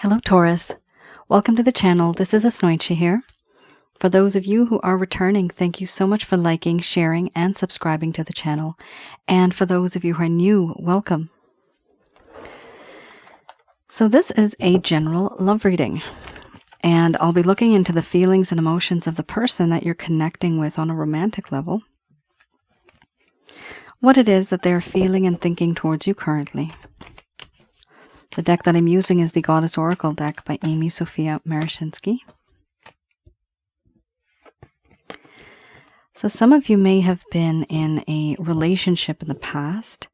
Hello Taurus, welcome to the channel. This is Asnointia here. For those of you who are returning, thank you so much for liking, sharing, and subscribing to the channel. And for those of you who are new, welcome. So this is a general love reading, and I'll be looking into the feelings and emotions of the person that you're connecting with on a romantic level. What it is that they're feeling and thinking towards you currently. The deck that I'm using is the Goddess Oracle deck by Amy Sophia Marashinsky. So some of you may have been in a relationship in the past.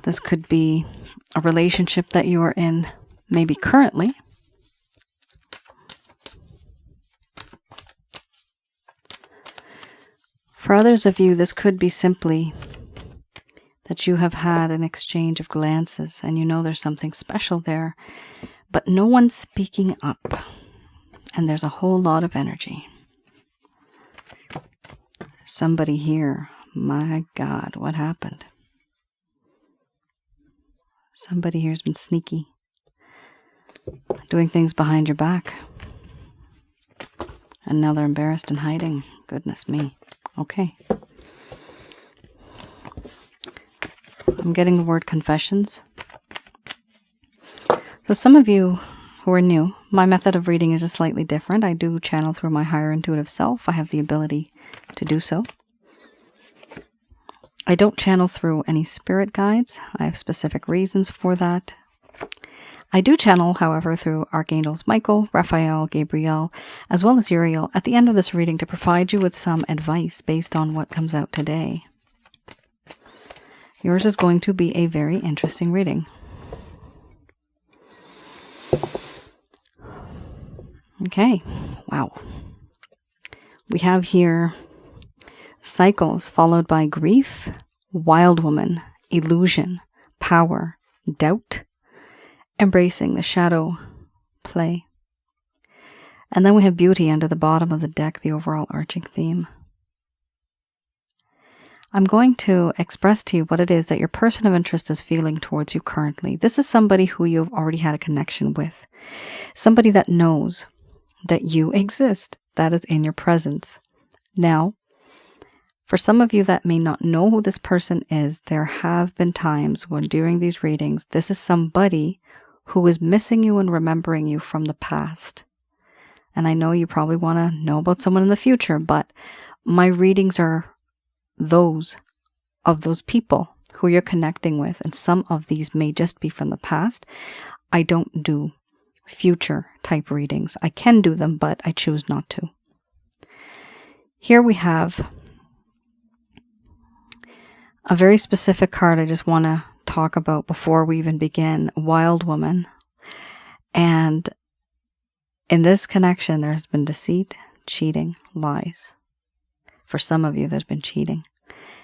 This could be a relationship that you are in maybe currently. For others of you, this could be simply that you have had an exchange of glances and you know there's something special there, but no one's speaking up, and there's a whole lot of energy. Somebody here, my God, what happened? Somebody here has been sneaky, doing things behind your back, and now they're embarrassed and hiding. Goodness me. Okay. I'm getting the word confessions. So some of you who are new, my method of reading is just slightly different. I do channel through my higher intuitive self. I have the ability to do so. I don't channel through any spirit guides. I have specific reasons for that. I do channel, however, through Archangels Michael, Raphael, Gabriel, as well as Uriel at the end of this reading to provide you with some advice based on what comes out today. Yours is going to be a very interesting reading. Okay, wow. We have here cycles followed by grief, wild woman, illusion, power, doubt, embracing the shadow play. And then we have beauty under the bottom of the deck, the overall arching theme. I'm going to express to you what it is that your person of interest is feeling towards you currently. This is somebody who you've already had a connection with. Somebody that knows that you exist, that is in your presence. Now, for some of you that may not know who this person is, there have been times when during these readings, this is somebody who is missing you and remembering you from the past. And I know you probably want to know about someone in the future, but my readings are those of those people who you're connecting with, and some of these may just be from the past. I don't do future type readings. I can do them, but I choose not to. Here we have a very specific card I just want to talk about before we even begin. Wild woman. And in this connection, there's been deceit, cheating, lies. For some of you, there's been cheating.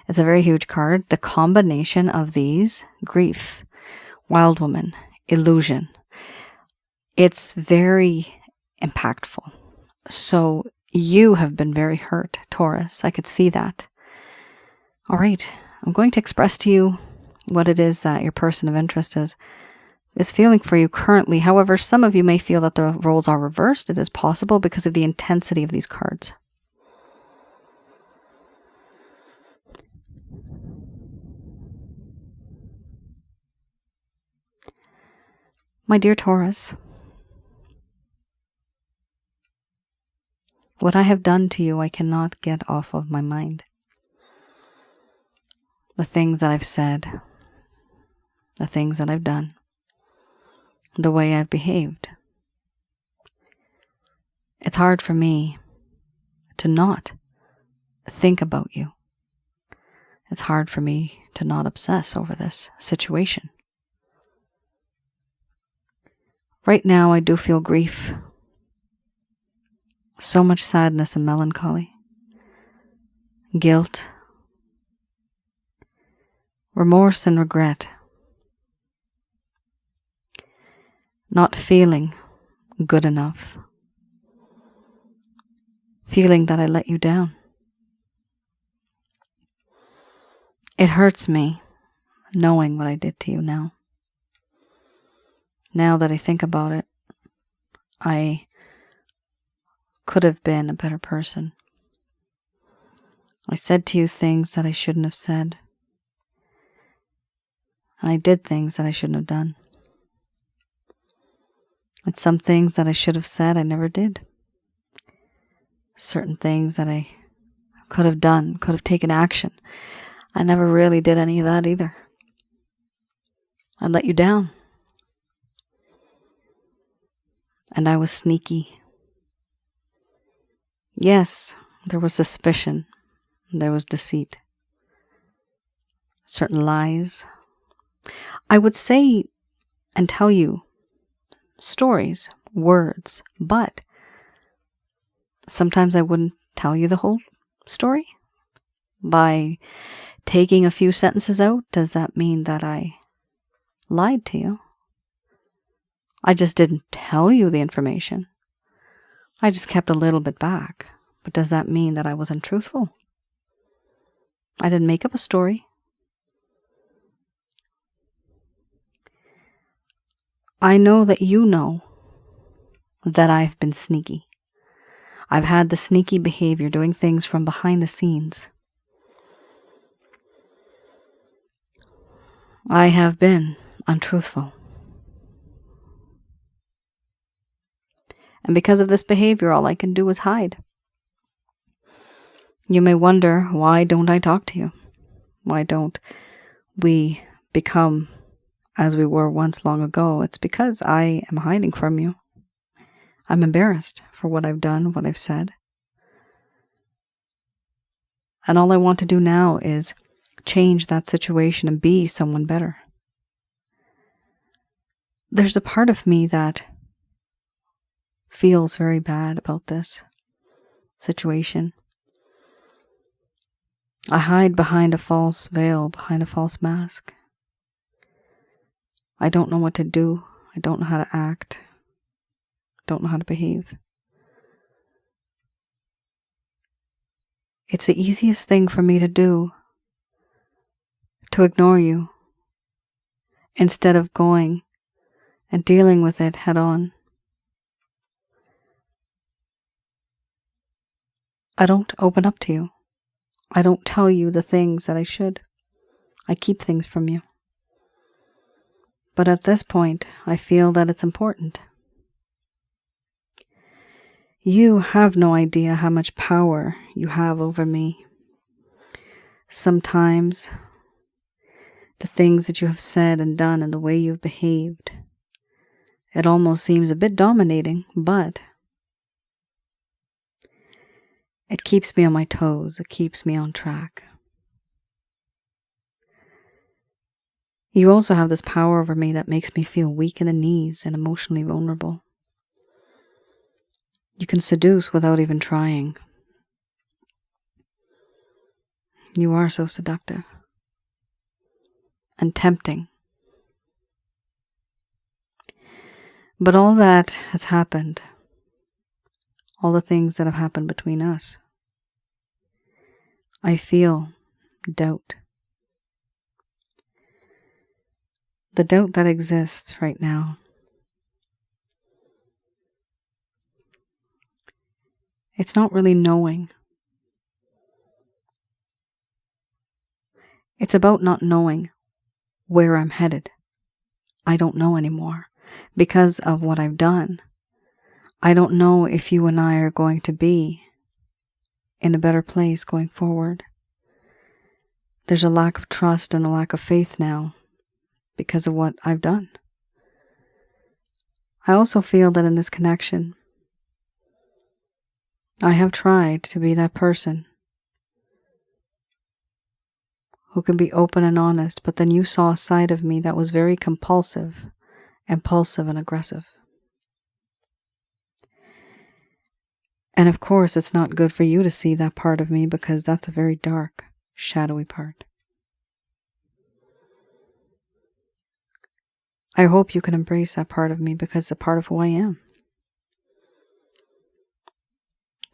It's a very huge card. The combination of these, grief, wild woman, illusion, it's very impactful. So you have been very hurt, Taurus. I could see that. All right. I'm going to express to you what it is that your person of interest is feeling for you currently. However, some of you may feel that the roles are reversed. It is possible because of the intensity of these cards. My dear Taurus, what I have done to you, I cannot get off of my mind. The things that I've said, the things that I've done, the way I've behaved. It's hard for me to not think about you. It's hard for me to not obsess over this situation. Right now, I do feel grief, so much sadness and melancholy, guilt, remorse and regret, not feeling good enough, feeling that I let you down. It hurts me knowing what I did to you now. Now that I think about it, I could have been a better person. I said to you things that I shouldn't have said. And I did things that I shouldn't have done. And some things that I should have said, I never did. Certain things that I could have done, could have taken action. I never really did any of that either. I let you down. And I was sneaky. Yes, there was suspicion. There was deceit. Certain lies. I would say and tell you stories, words, but sometimes I wouldn't tell you the whole story. By taking a few sentences out, does that mean that I lied to you? I just didn't tell you the information. I just kept a little bit back. But does that mean that I was untruthful? I didn't make up a story. I know that you know that I've been sneaky. I've had the sneaky behavior, doing things from behind the scenes. I have been untruthful. And because of this behavior, all I can do is hide. You may wonder, why don't I talk to you? Why don't we become as we were once long ago? It's because I am hiding from you. I'm embarrassed for what I've done, what I've said. And all I want to do now is change that situation and be someone better. There's a part of me that feels very bad about this situation. I hide behind a false veil, behind a false mask. I don't know what to do. I don't know how to act. I don't know how to behave. It's the easiest thing for me to do, to ignore you, instead of going and dealing with it head on. I don't open up to you. I don't tell you the things that I should. I keep things from you. But at this point, I feel that it's important. You have no idea how much power you have over me. Sometimes, the things that you have said and done and the way you've behaved, it almost seems a bit dominating, but it keeps me on my toes. It keeps me on track. You also have this power over me that makes me feel weak in the knees and emotionally vulnerable. You can seduce without even trying. You are so seductive and tempting. But all that has happened, all the things that have happened between us, I feel doubt. The doubt that exists right now. It's not really knowing. It's about not knowing where I'm headed. I don't know anymore because of what I've done. I don't know if you and I are going to be in a better place going forward. There's a lack of trust and a lack of faith now because of what I've done. I also feel that in this connection, I have tried to be that person who can be open and honest, but then you saw a side of me that was very compulsive, impulsive, and aggressive. And of course, it's not good for you to see that part of me because that's a very dark, shadowy part. I hope you can embrace that part of me because it's a part of who I am.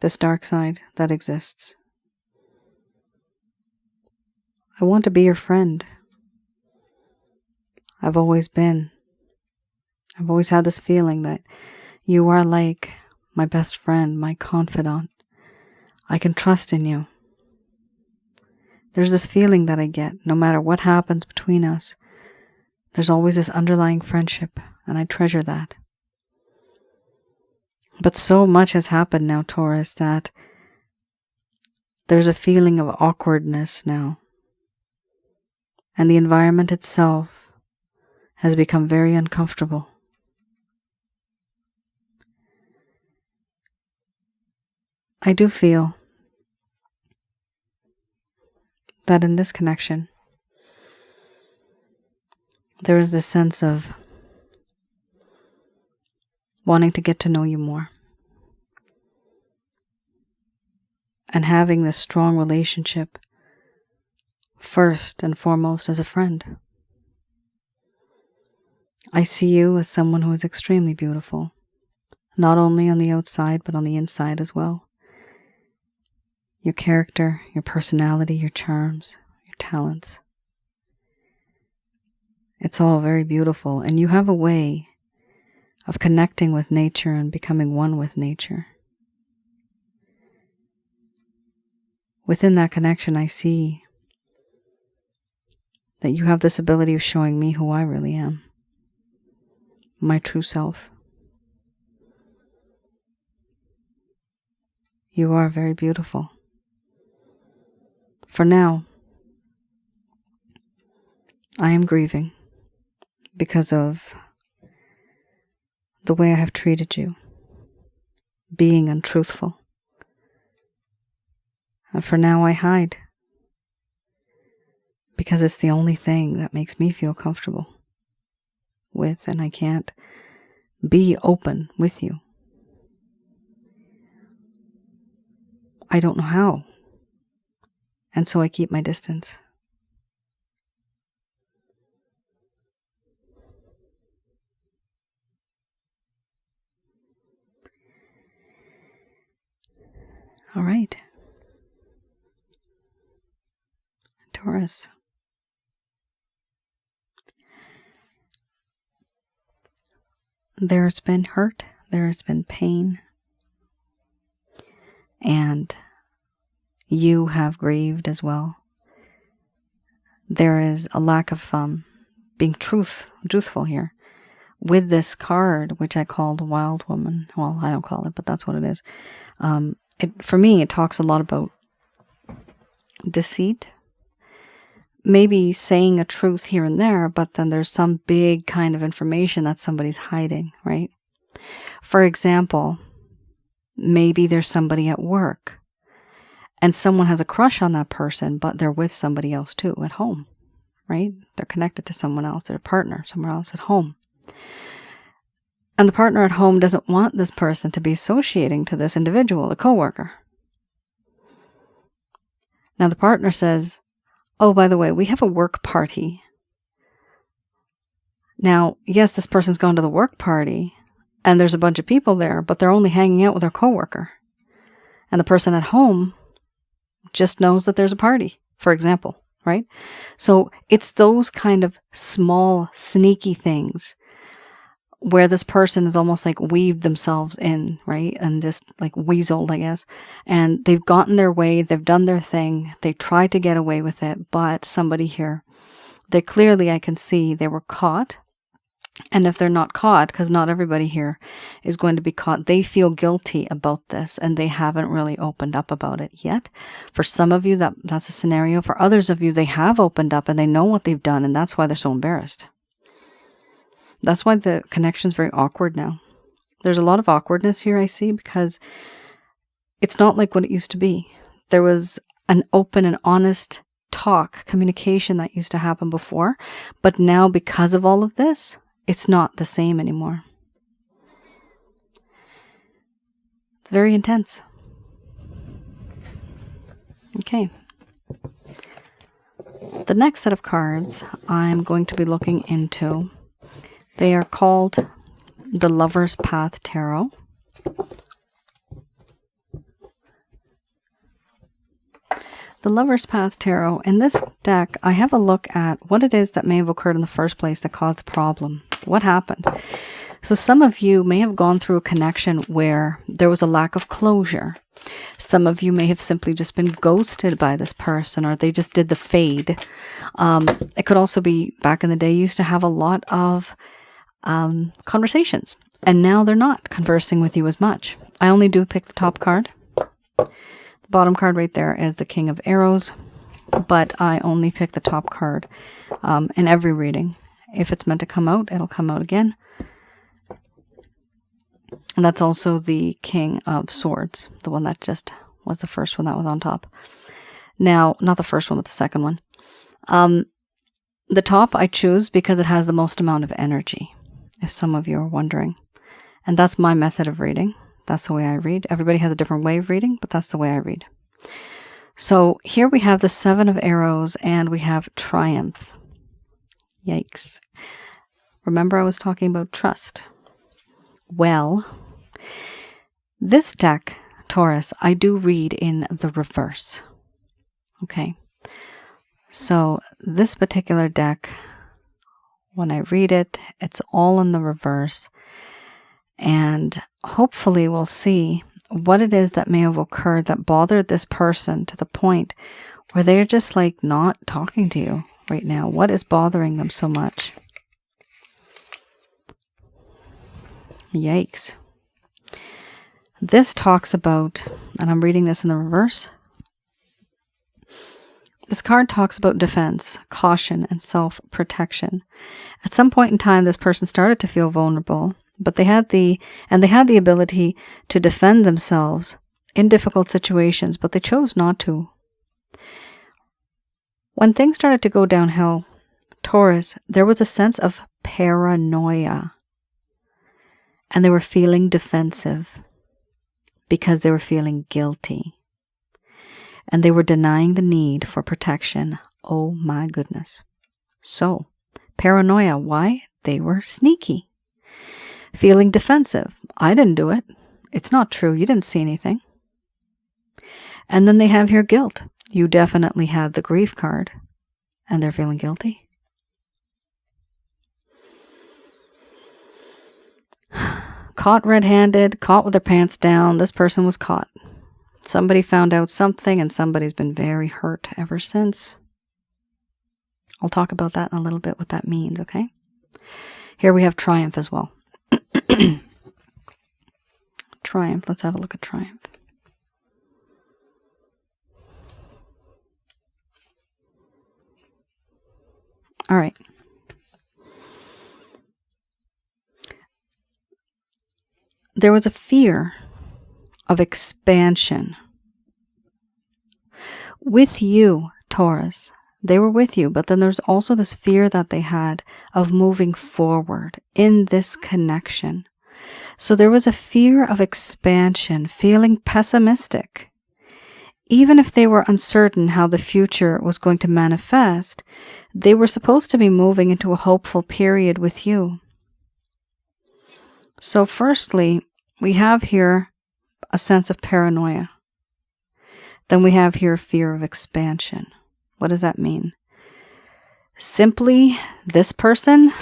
This dark side that exists. I want to be your friend. I've always been I've always had this feeling that you are like my best friend, my confidant. I can trust in you. There's this feeling that I get, no matter what happens between us, there's always this underlying friendship, and I treasure that. But so much has happened now, Taurus, that there's a feeling of awkwardness now. And the environment itself has become very uncomfortable. I do feel that in this connection, there is this sense of wanting to get to know you more and having this strong relationship first and foremost as a friend. I see you as someone who is extremely beautiful, not only on the outside but on the inside as well. Your character, your personality, your charms, your talents. It's all very beautiful, and you have a way of connecting with nature and becoming one with nature. Within that connection, I see that you have this ability of showing me who I really am, my true self. You are very beautiful. For now, I am grieving because of the way I have treated you, being untruthful. And for now I hide, because it's the only thing that makes me feel comfortable with, and I can't be open with you. I don't know how, and so I keep my distance. All right. Taurus. There's been hurt, there's been pain, and you have grieved as well. There is a lack of being truthful here. With this card, which I call the Wild Woman, well, I don't call it, but that's what it is. For me, it talks a lot about deceit. Maybe saying a truth here and there, but then there's some big kind of information that somebody's hiding, right? For example, maybe there's somebody at work and someone has a crush on that person, but they're with somebody else too at home, right? They're connected to someone else, their partner somewhere else at home. And the partner at home doesn't want this person to be associating to this individual, the coworker. Now the partner says, oh, by the way, we have a work party. Now, yes, this person's gone to the work party and there's a bunch of people there, but they're only hanging out with their coworker. And the person at home just knows that there's a party, for example, right? So it's those kind of small, sneaky things where this person is almost like weaved themselves in, right? And just like weaseled, I guess. And they've gotten their way, they've done their thing, they tried to get away with it, but somebody here, they clearly, I can see they were caught. And if they're not caught, because not everybody here is going to be caught, they feel guilty about this and they haven't really opened up about it yet. For some of you, that's a scenario. For others of you, they have opened up and they know what they've done, and that's why they're so embarrassed. That's why the connection's very awkward now. There's a lot of awkwardness here, I see, because it's not like what it used to be. There was an open and honest talk, communication that used to happen before, but now because of all of this, it's not the same anymore. It's very intense. Okay. The next set of cards I'm going to be looking into, they are called the Lover's Path Tarot. The Lover's Path Tarot. In this deck, I have a look at what it is that may have occurred in the first place that caused the problem. What happened? So some of you may have gone through a connection where there was a lack of closure. Some of you may have simply just been ghosted by this person, or they just did the fade. It could also be back in the day, you used to have a lot of conversations, and now they're not conversing with you as much. I only do pick the top card. The bottom card right there is the King of Arrows, but I only pick the top card in every reading. If it's meant to come out, it'll come out again. And that's also the King of Swords, the one that just was the first one that was on top. Now, not the first one, but the second one. The top I choose because it has the most amount of energy, if some of you are wondering. And that's my method of reading. That's the way I read. Everybody has a different way of reading, but that's the way I read. So here we have the Seven of Arrows, and we have Triumph. Yikes. Remember I was talking about trust. Well, this deck, Taurus, I do read in the reverse. Okay. So this particular deck, when I read it, it's all in the reverse. And hopefully we'll see what it is that may have occurred that bothered this person to the point where they're just like not talking to you right now. What is bothering them so much? Yikes. This talks about, and I'm reading this in the reverse. This card talks about defense, caution, and self-protection. At some point in time, this person started to feel vulnerable, but they had the ability to defend themselves in difficult situations, but they chose not to. When things started to go downhill, Taurus, there was a sense of paranoia. And they were feeling defensive because they were feeling guilty. And they were denying the need for protection. Oh my goodness. So, paranoia. Why? They were sneaky. Feeling defensive. I didn't do it. It's not true. You didn't see anything. And then they have here guilt. You definitely had the grief card. And they're feeling guilty. Caught red-handed, caught with their pants down. This person was caught. Somebody found out something, and somebody's been very hurt ever since. I'll talk about that in a little bit, what that means, okay? Here we have Triumph as well. Triumph. Let's have a look at Triumph. All right. There was a fear of expansion. With you, Taurus, they were with you, but then there's also this fear that they had of moving forward in this connection. So there was a fear of expansion, feeling pessimistic. Even if they were uncertain how the future was going to manifest, they were supposed to be moving into a hopeful period with you. So firstly, we have here a sense of paranoia. Then we have here fear of expansion. What does that mean? Simply, this person,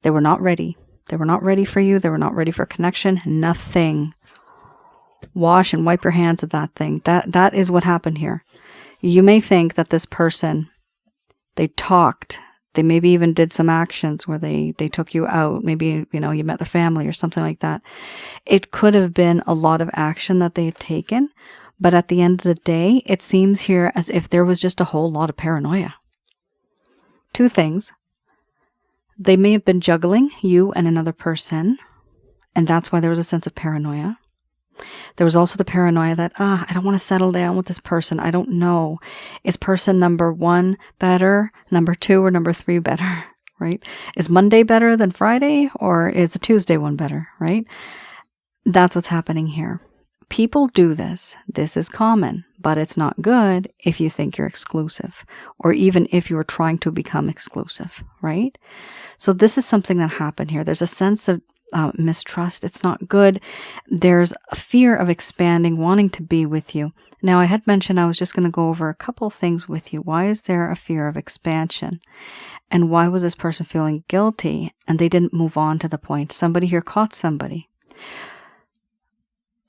they were not ready. They were not ready for you. They were not ready for connection. Nothing. Wash and wipe your hands of that thing. That is what happened here. You may think that this person, they talked. They maybe even did some actions where they took you out. Maybe, you met their family or something like that. It could have been a lot of action that they had taken. But at the end of the day, it seems here as if there was just a whole lot of paranoia. Two things. They may have been juggling you and another person, and that's why there was a sense of paranoia. There was also the paranoia that, I don't want to settle down with this person. I don't know. Is person number 1 better, number 2, or number 3 better, right? Is Monday better than Friday, or is the Tuesday one better, right? That's what's happening here. People do this. This is common, but it's not good if you think you're exclusive, or even if you're trying to become exclusive, right? So this is something that happened here. There's a sense of mistrust. It's not good. There's a fear of expanding, wanting to be with you. Now, I had mentioned I was just going to go over a couple things with you. Why is there a fear of expansion? And why was this person feeling guilty and they didn't move on to the point? Somebody here caught somebody.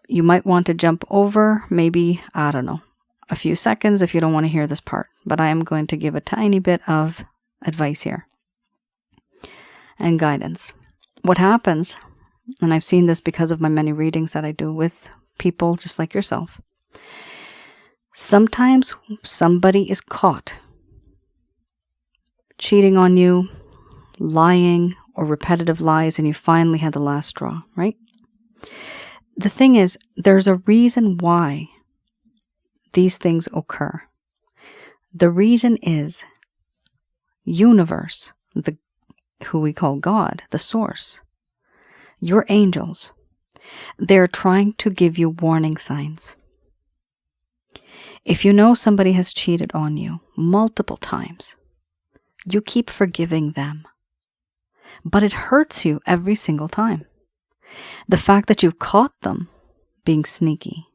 You might want to jump over maybe, I don't know, a few seconds if you don't want to hear this part. But I am going to give a tiny bit of advice here and guidance. What happens, and I've seen this because of my many readings that I do with people just like yourself, sometimes somebody is caught cheating on you, lying, or repetitive lies, and you finally had the last straw, right? The thing is, there's a reason why these things occur. The reason is universe, who we call God, the source, your angels, they're trying to give you warning signs. If you know somebody has cheated on you multiple times, you keep forgiving them, but it hurts you every single time. The fact that you've caught them being sneaky.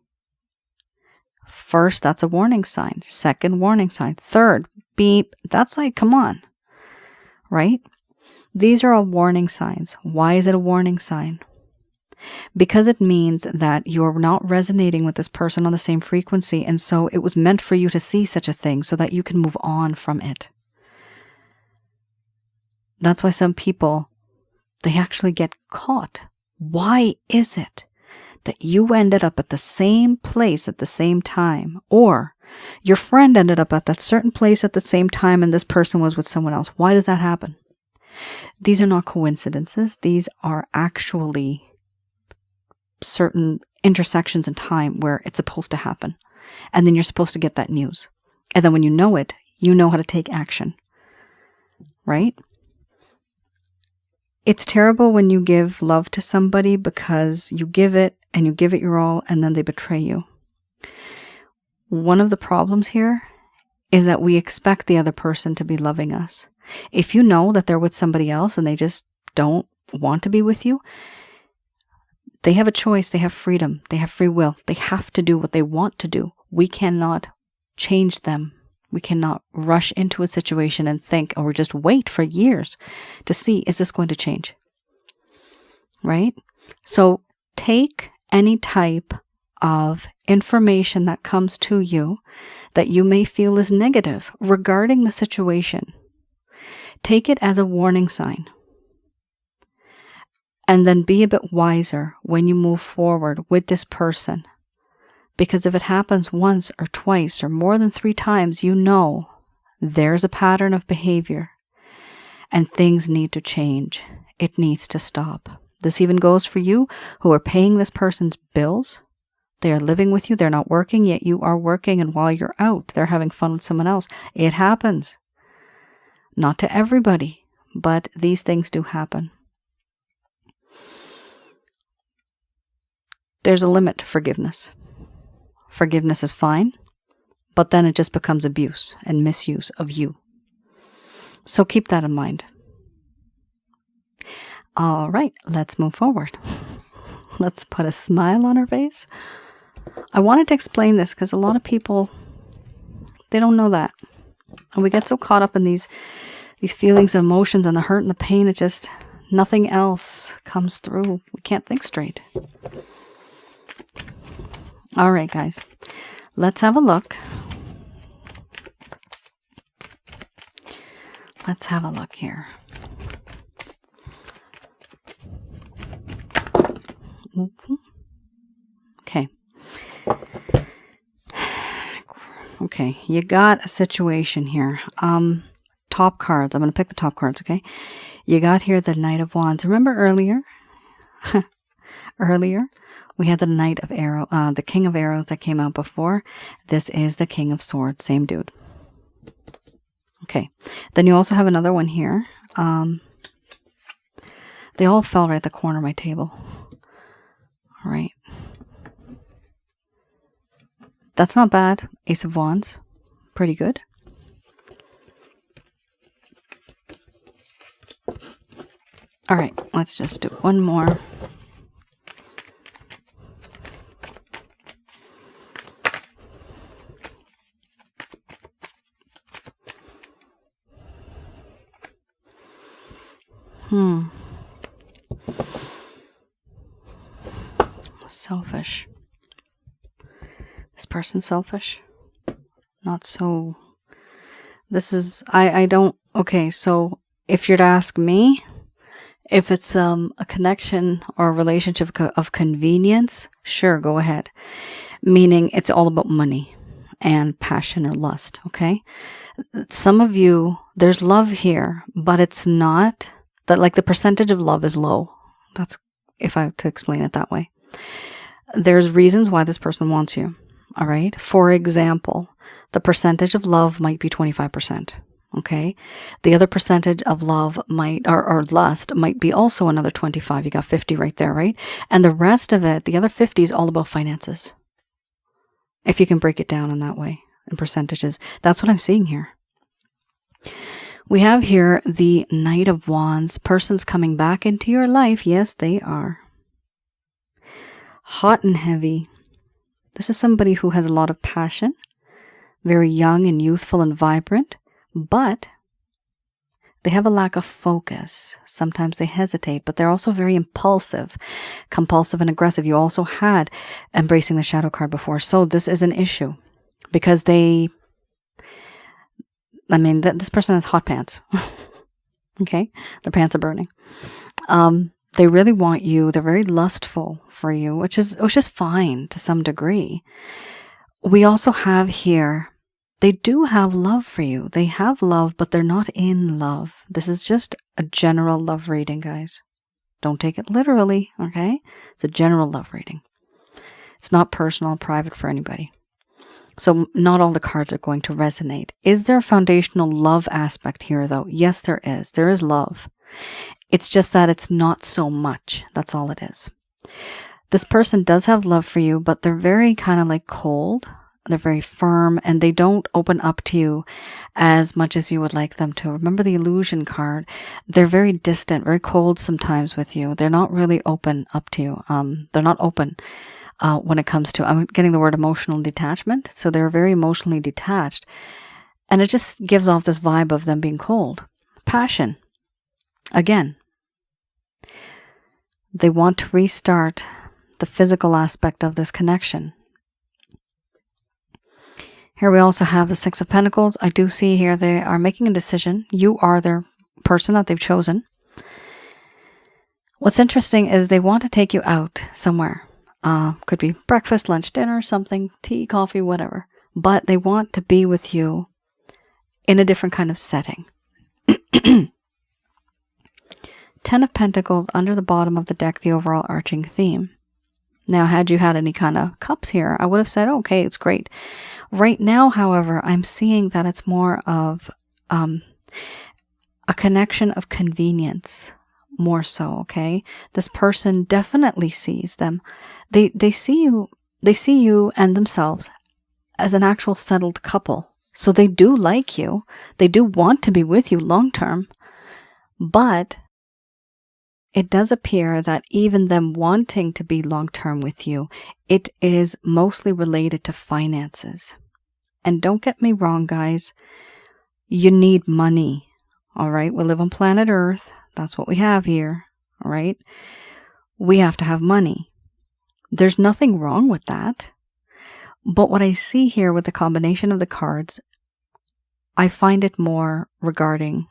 First, that's a warning sign. Second, warning sign. Third, beep. That's like, come on, right? These are all warning signs. Why is it a warning sign? Because it means that you're not resonating with this person on the same frequency, and so it was meant for you to see such a thing so that you can move on from it. That's why some people, they actually get caught. Why is it that you ended up at the same place at the same time, or your friend ended up at that certain place at the same time and this person was with someone else? Why does that happen? These are not coincidences. These are actually certain intersections in time where it's supposed to happen. And then you're supposed to get that news. And then when you know it, you know how to take action. Right? It's terrible when you give love to somebody because you give it and you give it your all and then they betray you. One of the problems here is that we expect the other person to be loving us. If you know that they're with somebody else and they just don't want to be with you, they have a choice, they have freedom, they have free will. They have to do what they want to do. We cannot change them. We cannot rush into a situation and think, or just wait for years to see, is this going to change? Right? So take any type of information that comes to you that you may feel is negative regarding the situation. Take it as a warning sign. And then be a bit wiser when you move forward with this person. Because if it happens once or twice or more than 3 times, you know there's a pattern of behavior and things need to change. It needs to stop. This even goes for you who are paying this person's bills. They are living with you. They're not working, yet you are working. And while you're out, they're having fun with someone else. It happens. Not to everybody, but these things do happen. There's a limit to forgiveness. Forgiveness is fine, but then it just becomes abuse and misuse of you. So keep that in mind. All right, let's move forward. Let's put a smile on our face. I wanted to explain this because a lot of people, they don't know that. And we get so caught up in these feelings and emotions and the hurt and the pain, it just, nothing else comes through. We can't think straight. All right, guys, let's have a look. Let's have a look here. Okay. Okay, you got a situation here. Top cards. I'm going to pick the top cards, okay? You got here the Knight of Wands. Remember earlier? We had the Knight of Arrows, the King of Arrows that came out before. This is the King of Swords, same dude. Okay, then you also have another one here. They all fell right at the corner of my table. All right. That's not bad. Ace of Wands, pretty good. All right, let's just do one more. Selfish. This person's selfish. Not so. This is, I don't, okay, so if you're to ask me, if it's a connection or a relationship of convenience, sure, go ahead. Meaning it's all about money and passion or lust, okay? Some of you, there's love here, but it's not, that like the percentage of love is low. That's, if I have to explain it that way. There's reasons why this person wants you, all right? For example, the percentage of love might be 25%, okay? The other percentage of love might, or lust, might be also another 25. You got 50 right there, right? And the rest of it, the other 50 is all about finances. If you can break it down in that way, in percentages. That's what I'm seeing here. We have here the Knight of Wands. Person's coming back into your life. Yes, they are. Hot and heavy. This is somebody who has a lot of passion, very young and youthful and vibrant, but they have a lack of focus. Sometimes they hesitate, but they're also very impulsive, compulsive and aggressive. You also had Embracing the Shadow card before, so this is an issue because this person has hot pants. Okay? Their pants are burning. They really want you. They're very lustful for you, which is fine to some degree. We also have here, they do have love for you. They have love, but they're not in love. This is just a general love reading, guys. Don't take it literally, okay? It's a general love reading. It's not personal, private for anybody. So not all the cards are going to resonate. Is there a foundational love aspect here, though? Yes, there is. There is love. It's just that it's not so much. That's all it is. This person does have love for you, but they're very kind of like cold. They're very firm, and they don't open up to you as much as you would like them to. Remember the illusion card. They're very distant, very cold sometimes with you. They're not really open up to you. They're not open when it comes to, I'm getting the word emotional detachment. So they're very emotionally detached. And it just gives off this vibe of them being cold. Passion. Again, they want to restart the physical aspect of this connection. Here we also have the Six of Pentacles. I do see here they are making a decision. You are their person that they've chosen. What's interesting is they want to take you out somewhere. Could be breakfast, lunch, dinner, something, tea, coffee, whatever. But they want to be with you in a different kind of setting. 10 of Pentacles under the bottom of the deck, the overall arching theme. Now, had you had any kind of cups here, I would have said, okay, it's great. Right now, however, I'm seeing that it's more of a connection of convenience, more so, okay? This person definitely sees them. They see you and themselves as an actual settled couple. So they do like you. They do want to be with you long term. But it does appear that even them wanting to be long-term with you, it is mostly related to finances. And don't get me wrong, guys. You need money, all right? We live on planet Earth. That's what we have here, all right? We have to have money. There's nothing wrong with that. But what I see here with the combination of the cards, I find it more regarding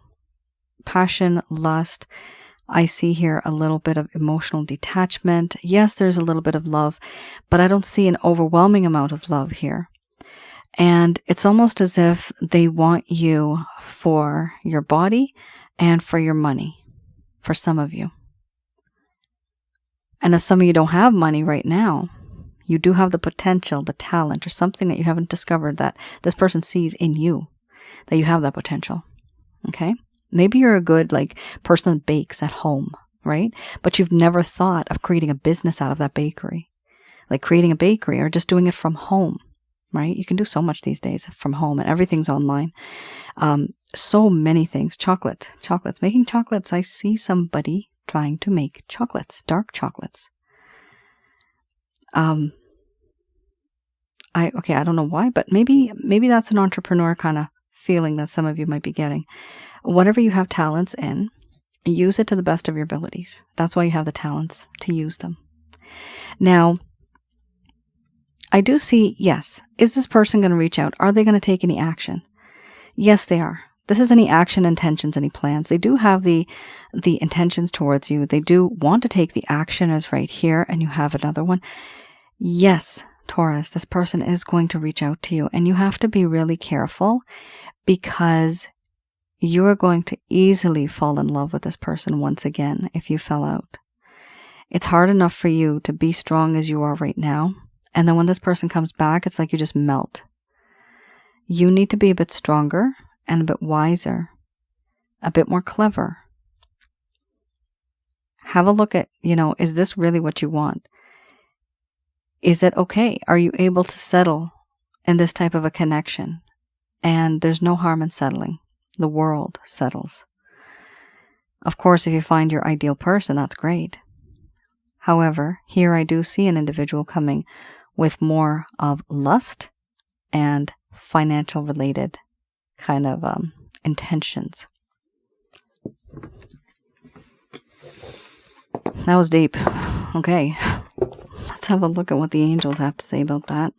passion, lust. I see here a little bit of emotional detachment. Yes, there's a little bit of love, but I don't see an overwhelming amount of love here. And it's almost as if they want you for your body and for your money, for some of you. And if some of you don't have money right now, you do have the potential, the talent, or something that you haven't discovered that this person sees in you, that you have that potential. Okay? Maybe you're a good person that bakes at home, right? But you've never thought of creating a business out of that bakery. Like creating a bakery or just doing it from home, right? You can do so much these days from home and everything's online. So many things. Chocolates. Making chocolates. I see somebody trying to make chocolates, dark chocolates. I don't know why, but maybe that's an entrepreneur kind of feeling that some of you might be getting. Whatever you have talents in, use it to the best of your abilities. That's why you have the talents, to use them. Now, I do see, yes, is this person going to reach out? Are they going to take any action? Yes, they are. This is any action, intentions, any plans. They do have the intentions towards you. They do want to take the action, as right here, and you have another one. Yes, Taurus, this person is going to reach out to you, and you have to be really careful because you are going to easily fall in love with this person once again if you fell out. It's hard enough for you to be strong as you are right now, and then when this person comes back, it's like you just melt. You need to be a bit stronger and a bit wiser, a bit more clever. Have a look at, is this really what you want? Is it okay? Are you able to settle in this type of a connection? And there's no harm in settling. The world settles. Of course, if you find your ideal person, that's great. However, here I do see an individual coming with more of lust and financial related kind of intentions. That was deep. Okay. Let's have a look at what the angels have to say about that.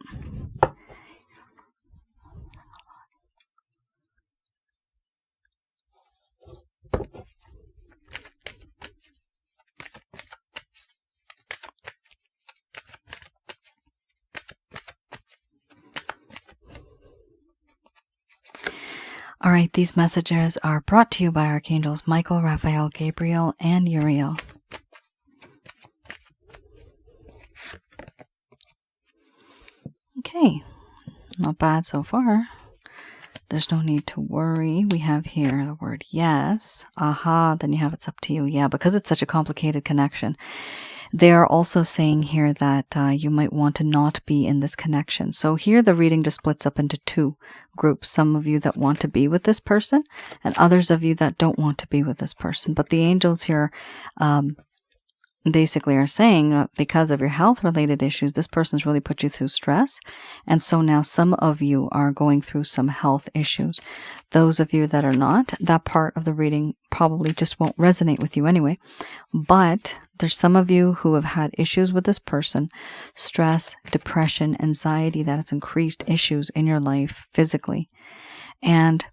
All right, these messages are brought to you by Archangels Michael, Raphael, Gabriel, and Uriel. Okay, not bad so far. There's no need to worry. We have here the word yes. Aha, then you have it's up to you. Yeah, because it's such a complicated connection. They are also saying here that you might want to not be in this connection. So here the reading just splits up into two groups. Some of you that want to be with this person and others of you that don't want to be with this person. But the angels here basically are saying that because of your health related issues, this person's really put you through stress. And so now some of you are going through some health issues. Those of you that are not, that part of the reading probably just won't resonate with you anyway. But there's some of you who have had issues with this person, stress, depression, anxiety that has increased issues in your life physically. And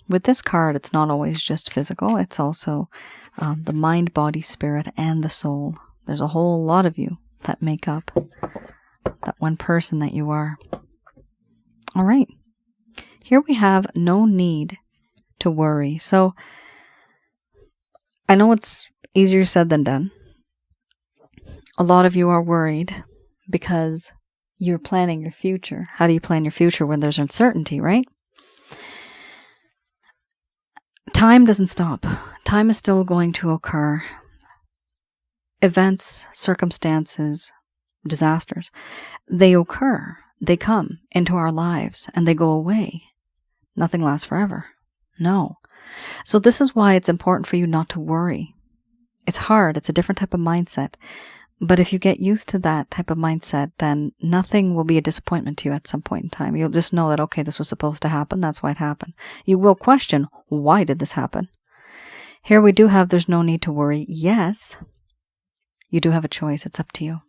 with this card, it's not always just physical. It's also the mind, body, spirit, and the soul. There's a whole lot of you that make up that one person that you are. All right. Here we have no need to worry. So I know it's easier said than done. A lot of you are worried because you're planning your future. How do you plan your future when there's uncertainty, right? Time doesn't stop. Time is still going to occur. Events, circumstances, disasters, they occur. They come into our lives and they go away. Nothing lasts forever. No. So this is why it's important for you not to worry. It's hard. It's a different type of mindset. But if you get used to that type of mindset, then nothing will be a disappointment to you at some point in time. You'll just know that, okay, this was supposed to happen. That's why it happened. You will question, why did this happen? Here we do have, there's no need to worry. Yes, you do have a choice. It's up to you.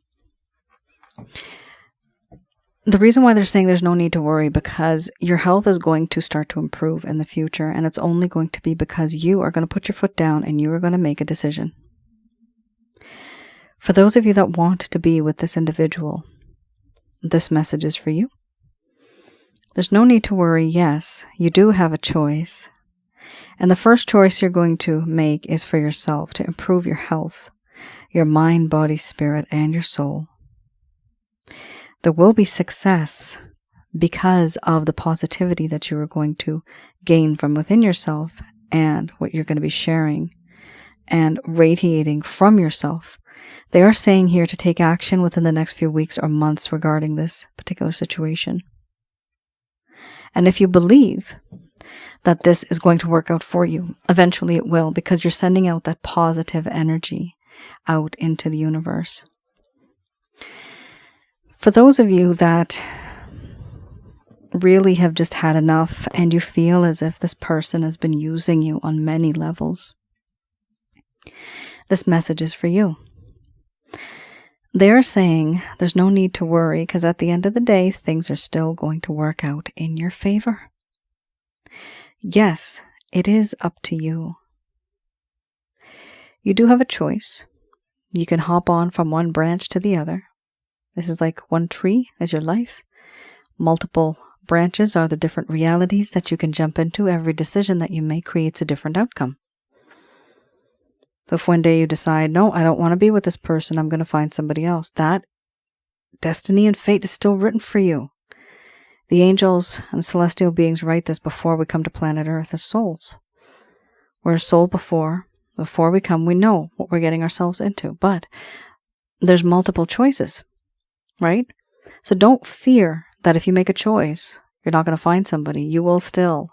The reason why they're saying there's no need to worry, because your health is going to start to improve in the future. And it's only going to be because you are going to put your foot down and you are going to make a decision. For those of you that want to be with this individual, this message is for you. There's no need to worry. Yes, you do have a choice. And the first choice you're going to make is for yourself, to improve your health, your mind, body, spirit, and your soul. There will be success because of the positivity that you are going to gain from within yourself and what you're going to be sharing and radiating from yourself. They are saying here to take action within the next few weeks or months regarding this particular situation. And if you believe that this is going to work out for you, eventually it will, because you're sending out that positive energy. out into the universe. For those of you that really have just had enough and you feel as if this person has been using you on many levels, this message is for you. They're saying there's no need to worry because at the end of the day, things are still going to work out in your favor. Yes, it is up to you. You do have a choice. You can hop on from one branch to the other. This is like one tree as your life. Multiple branches are the different realities that you can jump into. Every decision that you make creates a different outcome. So if one day you decide, no, I don't want to be with this person, I'm going to find somebody else, that destiny and fate is still written for you. The angels and celestial beings write this before we come to planet Earth as souls. We're a soul before we come, we know what we're getting ourselves into. But there's multiple choices, right? So don't fear that if you make a choice, you're not going to find somebody. You will still,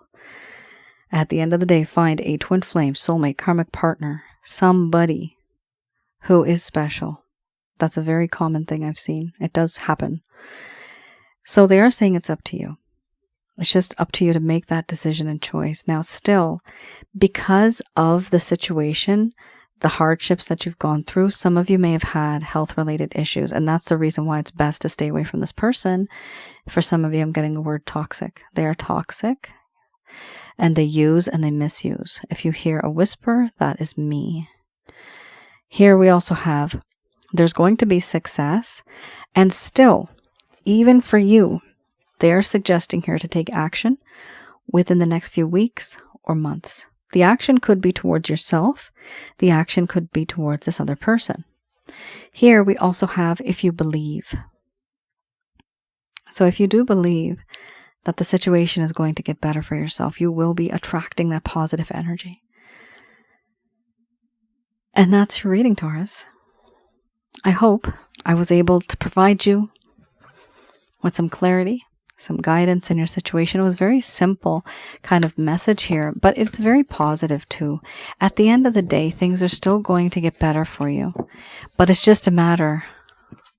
at the end of the day, find a twin flame, soulmate, karmic partner, somebody who is special. That's a very common thing I've seen. It does happen. So they are saying it's up to you. It's just up to you to make that decision and choice. Now, still, because of the situation, the hardships that you've gone through, some of you may have had health-related issues, and that's the reason why it's best to stay away from this person. For some of you, I'm getting the word toxic. They are toxic, and they use and they misuse. If you hear a whisper, that is me. Here we also have, there's going to be success, and still, even for you, they're suggesting here to take action within the next few weeks or months. The action could be towards yourself. The action could be towards this other person. Here we also have if you believe. So if you do believe that the situation is going to get better for yourself, you will be attracting that positive energy. And that's your reading, Taurus. I hope I was able to provide you with some clarity, some guidance in your situation. It was a very simple kind of message here, but it's very positive too. At the end of the day, things are still going to get better for you, but it's just a matter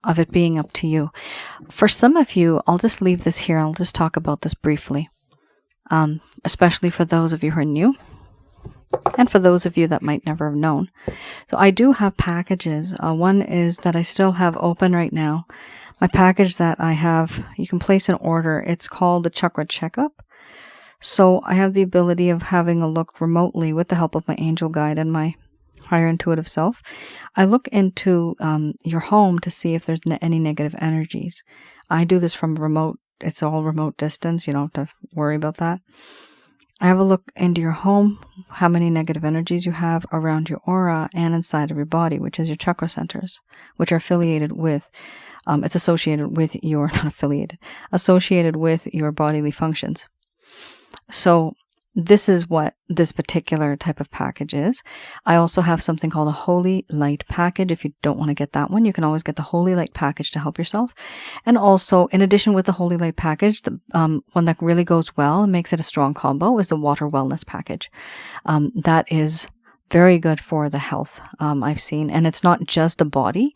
of it being up to you. For some of you, I'll just leave this here. I'll just talk about this briefly, especially for those of you who are new and for those of you that might never have known. So I do have packages. One is that I still have open right now. My package that I have, you can place an order. It's called the Chakra Checkup. So I have the ability of having a look remotely with the help of my angel guide and my higher intuitive self. I look into your home to see if there's any negative energies. I do this from remote. It's all remote distance. You don't have to worry about that. I have a look into your home, how many negative energies you have around your aura and inside of your body, which is your chakra centers, which are affiliated with it's associated with your, not affiliated, associated with your bodily functions. So this is what this particular type of package is. I also have something called a Holy Light package. If you don't want to get that one, you can always get the Holy Light package to help yourself. And also, in addition with the Holy Light package, the one that really goes well and makes it a strong combo is the Water Wellness package. That is very good for the health, I've seen. And it's not just the body,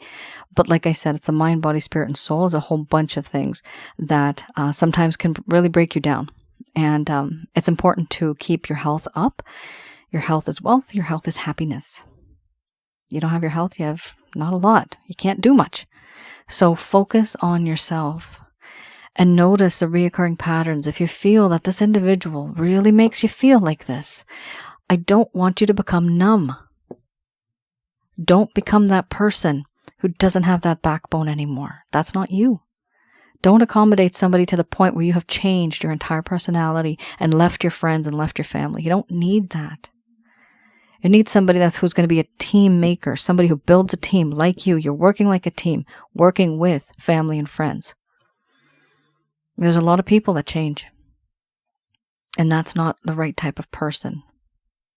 but like I said, it's the mind, body, spirit, and soul. Is a whole bunch of things that sometimes can really break you down. And it's important to keep your health up. Your health is wealth. Your health is happiness. You don't have your health, you have not a lot. You can't do much. So focus on yourself and notice the reoccurring patterns. If you feel that this individual really makes you feel like this, I don't want you to become numb. Don't become that person who doesn't have that backbone anymore. That's not you. Don't accommodate somebody to the point where you have changed your entire personality and left your friends and left your family. You don't need that. You need somebody who's going to be a team maker, somebody who builds a team like you. You're working like a team, working with family and friends. There's a lot of people that change. And that's not the right type of person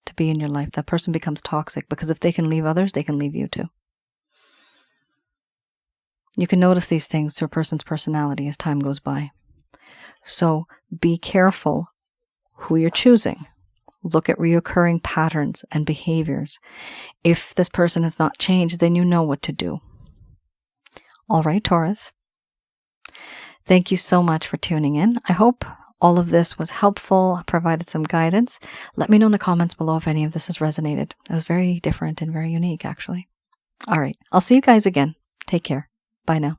to be in your life. That person becomes toxic because if they can leave others, they can leave you too. You can notice these things through a person's personality as time goes by. So be careful who you're choosing, Look at reoccurring patterns and behaviors. If this person has not changed, then you know what to do. All right, Taurus. Thank you so much for tuning in. I hope all of this was helpful, provided some guidance. Let me know in the comments below if any of this has resonated. It was very different and very unique, actually. All right, I'll see you guys again. Take care. Bye now.